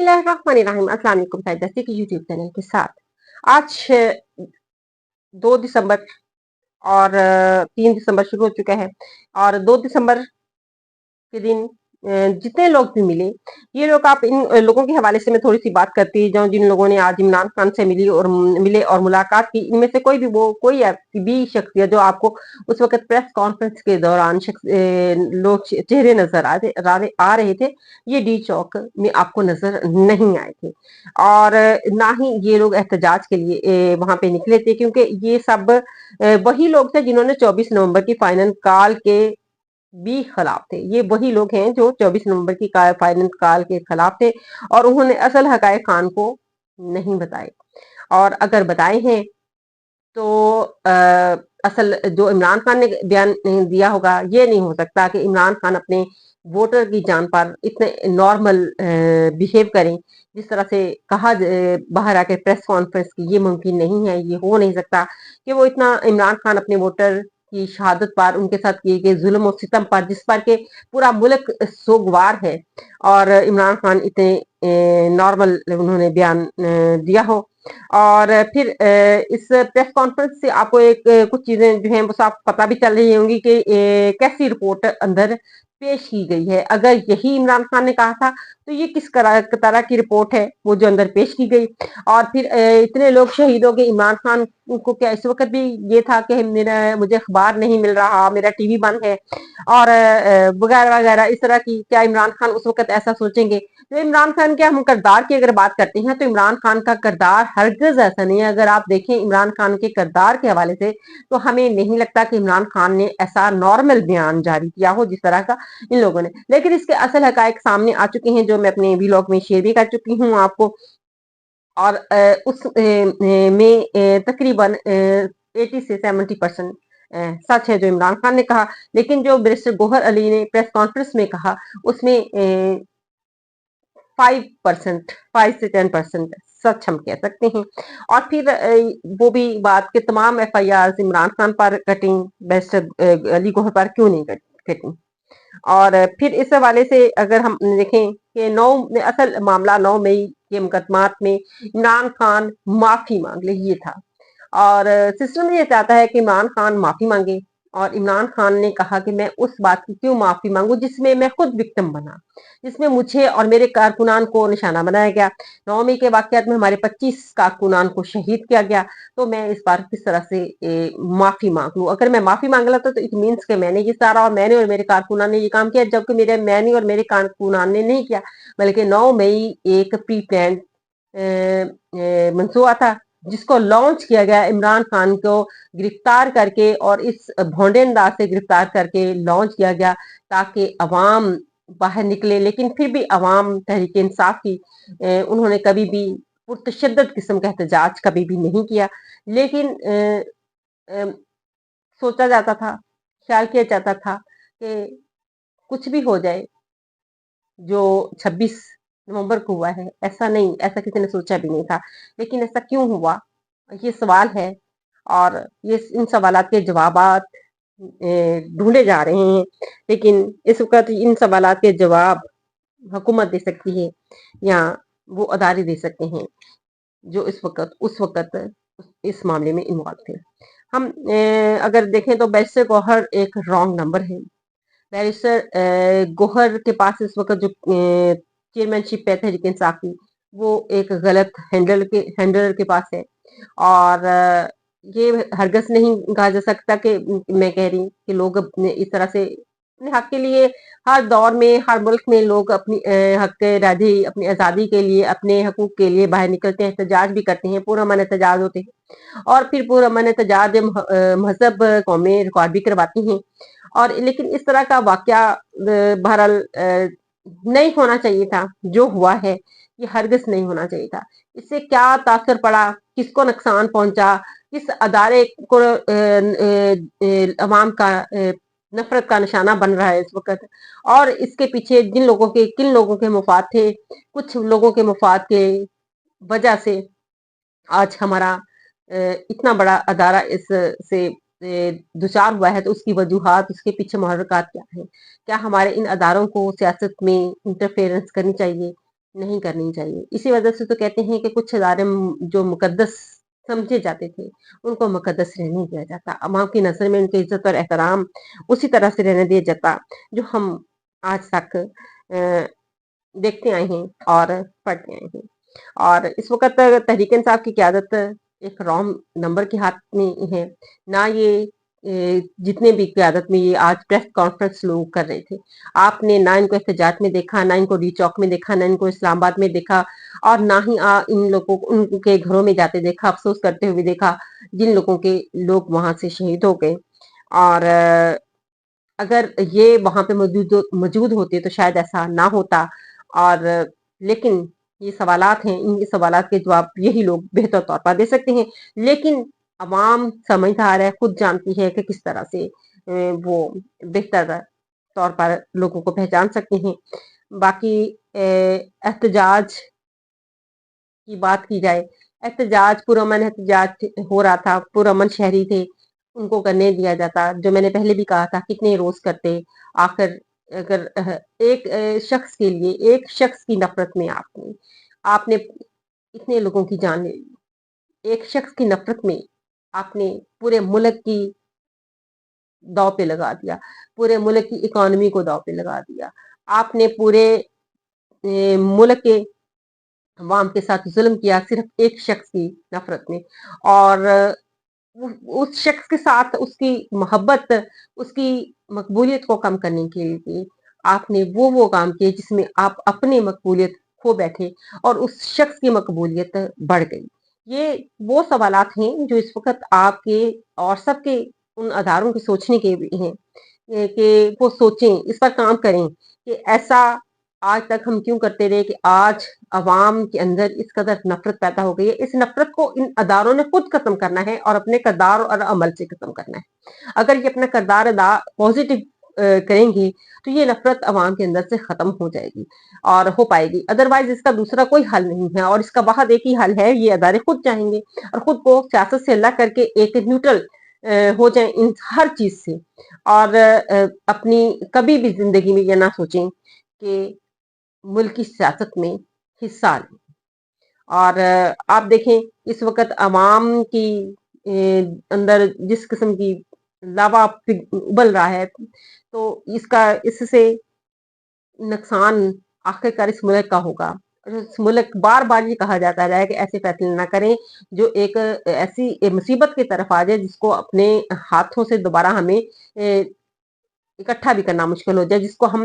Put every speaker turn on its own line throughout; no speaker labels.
बिस्मिल्लाहिर्रहमानिर्रहीम। अस्सलाम वालेकुम साइदसी के यूट्यूब चैनल के साथ आज 2 दिसंबर और 3 दिसंबर शुरू हो चुका है और 2 दिसंबर के दिन जितने लोग भी मिले, ये लोग आप इन लोगों के हवाले से मैं थोड़ी-सी बात करती जाऊँ जिन लोगों ने आज इमरान खान से मिले और मुलाकात की। इनमें से कोई ऐसी भी शख्सियत जो आपको उस वक़्त प्रेस कॉन्फ्रेंस के दौरान लोग चेहरे नज़र आ रहे थे, ये डी चौक में आपको नज़र नहीं आए थे। और ना ही ये लोग एहतजाज के लिए वहाँ पे निकले थे, क्योंकि ये सब वही लोग थे जिन्होंने 24 नवंबर की फाइनल कॉल के भी खिलाफ थे। ये वही लोग हैं जो 24 नवंबर की फाइनल कॉल के खिलाफ थे और उन्होंने असल हकायक खान को नहीं बताए, और अगर बताए हैं तो असल जो इमरान खान ने बयान नहीं दिया होगा, ये नहीं हो सकता कि इमरान खान अपने वोटर की जान पर इतने नॉर्मल बिहेव करें। जिस तरह से कहा बाहर आके प्रेस कॉन्फ्रेंस की, ये मुमकिन नहीं है, ये हो नहीं सकता कि वो इतना इमरान खान अपने वोटर की शहादत पर, उनके साथ किए गए जुल्म और सितम पर, जिस पर के पूरा मुल्क सोगवार है, और इमरान खान इतने नॉर्मल उन्होंने बयान दिया हो। और फिर इस प्रेस कॉन्फ्रेंस से आपको कुछ चीजें जो हैं वो साफ पता भी चल रही होंगी कि कैसी रिपोर्ट अंदर पेश की गई है। अगर यही इमरान खान ने कहा था तो ये किस तरह की रिपोर्ट है वो जो अंदर पेश की गई। और फिर इतने लोग शहीद हो गए, इमरान खान को क्या इस वक्त भी ये था कि मुझे अखबार नहीं मिल रहा, मेरा टीवी बंद है, और वगैरह वगैरह इस तरह की, क्या इमरान खान उस वक्त ऐसा सोचेंगे? तो इमरान खान के हम किरदार की अगर बात करते हैं तो इमरान खान का किरदार हरगिज ऐसा नहीं है। अगर आप देखें इमरान खान के किरदार के हवाले से तो हमें नहीं लगता कि इमरान खान ने ऐसा नॉर्मल बयान जारी किया हो जिस तरह का इन लोगों ने। लेकिन इसके असल हकायक सामने आ चुके हैं, जो मैं अपने व्लॉग में शेयर भी कर चुकी हूँ आपको। और उस में तकरीबन 80 से 70% सच है जो इमरान खान ने कहा। लेकिन जो बैरिस्टर गौहर अली ने प्रेस कॉन्फ्रेंस में कहा, उसमें 5% 5 से 10% सच हम कह सकते हैं। और फिर वो भी बात कि तमाम FIR इमरान खान पर कटी, बैरिस्टर अली गौहर पर क्यों नहीं कटी। और फिर इस हवाले से अगर हम देखें कि 9 असल मामला 9 मई के मुकदमात में इमरान खान माफी मांग ले, ये था। और सिस्टम ये चाहता है कि इमरान खान माफी मांगे, और इमरान खान ने कहा कि मैं उस बात की क्यों माफी मांगू जिसमें मैं खुद विक्टिम बना, जिसमें मुझे और मेरे कारकुनान को निशाना बनाया गया। 9 मई के वाकयात में हमारे 25 कारकुनान को शहीद किया गया, तो मैं इस बार किस तरह से माफी मांग लूं? अगर मैं माफी मांग लेता तो इट मीन्स कि मैंने ये सारा, और मैंने और मेरे कारकुनान ने ये काम किया, जबकि मैंने और मेरे कारकुनान ने नहीं किया, बल्कि 9 मई एक प्री प्लान मंसूबा था जिसको लॉन्च किया गया इमरान खान को गिरफ्तार करके, और इस भोंडे अंदाज से गिरफ्तार करके लॉन्च किया गया ताकि अवाम बाहर निकले। लेकिन फिर भी अवाम तहरीक इंसाफ की उन्होंने कभी भी पुरतशद्दद किस्म का एहतजाज कभी भी नहीं किया। लेकिन अ, सोचा जाता था, ख्याल किया जाता था कि कुछ भी हो जाए, जो 26 नवंबर को हुआ है, ऐसा नहीं, ऐसा किसी ने सोचा भी नहीं था। लेकिन ऐसा क्यों हुआ, ये सवाल है। और ये इन सवालात के जवाबात ढूंढे जा रहे हैं। लेकिन इस वक्त इन सवालात के जवाब हुकूमत दे सकती है, या वो अदारे दे सकते हैं जो इस वक्त उस वक्त इस मामले में इन्वॉल्व थे। हम अगर देखें तो बैरिस्टर गौहर एक रॉन्ग नंबर है। बैरिस्टर गौहर के पास इस वक्त जो चेयरमैनशिप है तहरीक इंसाफ की, वो एक गलत हैंडलर के पास है। और ये हरगज नहीं कहा जा सकता कि मैं कह रही कि लोग अपने इस तरह से अपने हक के लिए हर दौर में, हर मुल्क में लोग अपनी हक राजी, अपनी आज़ादी के लिए, अपने हकूक के लिए बाहर निकलते हैं, एहतजाज भी करते हैं, पूरा मन एहतजाज होते हैं, और फिर पूरा मन एहतजाज मजहब कौमें रिकॉर्ड भी करवाती हैं। और लेकिन इस तरह का वाकया बहरहाल नहीं होना चाहिए था, जो हुआ है ये हरगिज नहीं होना चाहिए था। इससे क्या तासर पड़ा, किसको नुकसान पहुंचा, किस अदारे को अवाम का नफरत का निशाना बन रहा है इस वक्त, और इसके पीछे किन लोगों के मुफाद थे, कुछ लोगों के मुफाद के वजह से आज हमारा इतना बड़ा अदारा इस से दुचार हुआ है। तो उसकी वजूहात, उसके पीछे मुहर्रिकात क्या है? क्या हमारे इन अदारों को सियासत में इंटरफेरेंस करनी चाहिए? नहीं करनी चाहिए। इसी वजह से तो कहते हैं कि कुछ अदारे जो मुकद्दस समझे जाते थे, उनको मुकद्दस रहने दिया जाता। अवाम की नज़र में उनकी इज़्ज़त और एहतराम उसी तरह से रहने दिया जाता, जो हम आज तक देखते आए हैं और पढ़ते आए हैं। और इस वक़्त तहरीक इंसाफ की क़यादत एक रॉन्ग नंबर के हाथ में है। ना ये जितने भी क़यादत में ये आज प्रेस कॉन्फ्रेंस लोग कर रहे थे, आपने ना इनको एहतजाज में देखा, ना इनको डी चौक में देखा, ना इनको इस्लामाबाद में देखा, और ना ही इन लोगों को उनके घरों में जाते देखा, अफ़सोस करते हुए देखा, जिन लोगों के लोग वहाँ से शहीद हो गए। और अगर ये वहाँ पे मौजूद होते तो शायद ऐसा ना होता। और लेकिन ये सवालात हैं, इन सवालात के जवाब यही लोग बेहतर तौर पर दे सकते हैं। लेकिन अवाम समझदार है, खुद जानती है कि किस तरह से वो बेहतर तौर पर लोगों को पहचान सकते हैं। बाकी एहतजाज की बात की जाए, एहतजाज पुरअमन एहतजाज हो रहा था, पुरअमन शहरी थे, उनको करने दिया जाता। जो मैंने पहले भी कहा था, कितने रोज करते। आखिर अगर एक शख्स के लिए, एक शख्स की नफरत में आपने आपने इतने लोगों की जान ले ली। एक शख्स की नफरत में आपने पूरे मुल्क की दांव पे लगा दिया, पूरे मुल्क की इकोनॉमी को दांव पे लगा दिया। आपने पूरे मुल्क के अवाम के साथ जुल्म किया सिर्फ एक शख्स की नफरत में। और उस शख्स के साथ उसकी मोहब्बत, उसकी मकबूलियत को कम करने के लिए आपने वो काम किए जिसमें आप अपनी मकबूलियत खो बैठे और उस शख्स की मकबूलियत बढ़ गई। ये वो सवालात हैं जो इस वक्त आपके और सबके उन अदारों के सोचने के भी हैं, कि वो सोचें, इस पर काम करें कि ऐसा आज तक हम क्यों करते रहे कि आज अवाम के अंदर इस कदर नफरत पैदा हो गई है। इस नफरत को इन अदारों ने खुद खत्म करना है और अपने किरदार और अमल से खत्म करना है। अगर ये अपना किरदार अदा पॉजिटिव करेंगे तो ये नफरत अवाम के अंदर से खत्म हो जाएगी और हो पाएगी। अदरवाइज इसका दूसरा कोई हल नहीं है, और इसका वाहद एक ही हल है, ये अदारे खुद चाहेंगे और खुद को सियासत से अलग करके एक न्यूट्रल हो जाए इन हर चीज से। और अपनी कभी भी जिंदगी में ये ना सोचें कि मुल्क की सियासत में हिस्सा लें। और आप देखें इस वक्त अवाम की अंदर जिस किस्म की लावा उबल रहा है, तो इससे नुकसान आखिरकार इस मुल्क का होगा। इस मुल्क बार बार ये कहा जाता रहा है कि ऐसे फैसले ना करें जो एक ऐसी मुसीबत की तरफ आ जाए जिसको अपने हाथों से दोबारा हमें इकट्ठा भी करना मुश्किल हो जाए, जिसको हम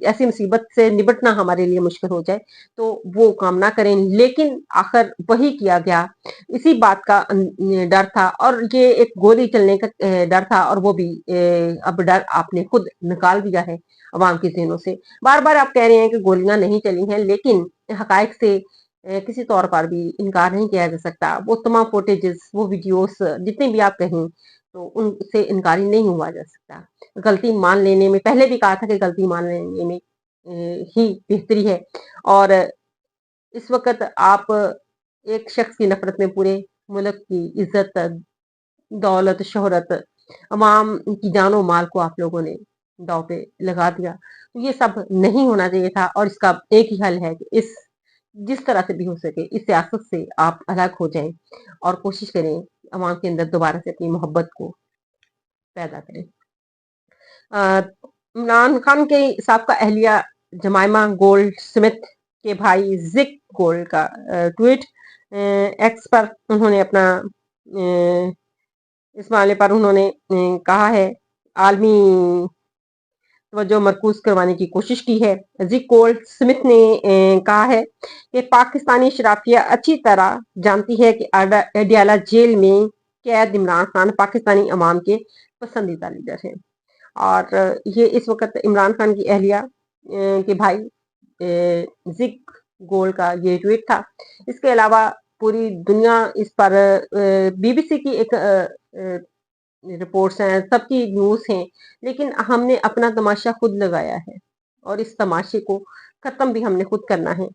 ऐसी मुसीबत से निपटना हमारे लिए मुश्किल हो जाए, तो वो काम ना करें। लेकिन आखिर वही किया गया, इसी बात का डर था, और ये एक गोली चलने का डर था, और वो भी अब डर आपने खुद निकाल दिया है अवाम के ज़हनों से। बार बार आप कह रहे हैं कि गोलियां नहीं चली हैं, लेकिन हकायक से किसी तौर पर भी इनकार नहीं किया जा सकता। वो तमाम फुटेजेस, वो वीडियोस जितने भी आप कहें, तो उनसे इनकार ही नहीं हुआ जा सकता। गलती मान लेने में, पहले भी कहा था कि गलती मान लेने में ही बेहतरी है। और इस वक्त आप एक शख्स की नफरत में पूरे मुल्क की इज्जत, दौलत, शोहरत, अवाम की जानो माल को आप लोगों ने दांव पे लगा दिया। तो ये सब नहीं होना चाहिए था, और इसका एक ही हल है कि इस जिस तरह से भी हो सके इस सियासत से आप अलग हो जाएं और कोशिश करें अवाम के अंदर दोबारा से अपनी मोहब्बत को पैदा करें। इमरान खान के साबका अहलिया जमाइमा गोल्ड स्मिथ के भाई जिक गोल्ड का ट्वीट एक्स पर उन्होंने अपना इस मामले पर उन्होंने कहा है, आलमी तवज्जो मरकूज करवाने की कोशिश की है। जिक गोल्ड स्मिथ ने कहा है कि पाकिस्तानी शराफिया अच्छी तरह जानती है कि अडियाला जेल में कैद इमरान खान पाकिस्तानी अवाम के पसंदीदा लीडर हैं। और ये इस वक्त इमरान खान की अहलिया के भाई जिक गोल्ड का ये ट्वीट था। इसके अलावा पूरी दुनिया इस पर बीबीसी की एक रिपोर्ट्स हैं, सबकी न्यूज़ हैं, लेकिन हमने अपना तमाशा खुद लगाया है और इस तमाशे को खत्म भी हमने खुद करना है।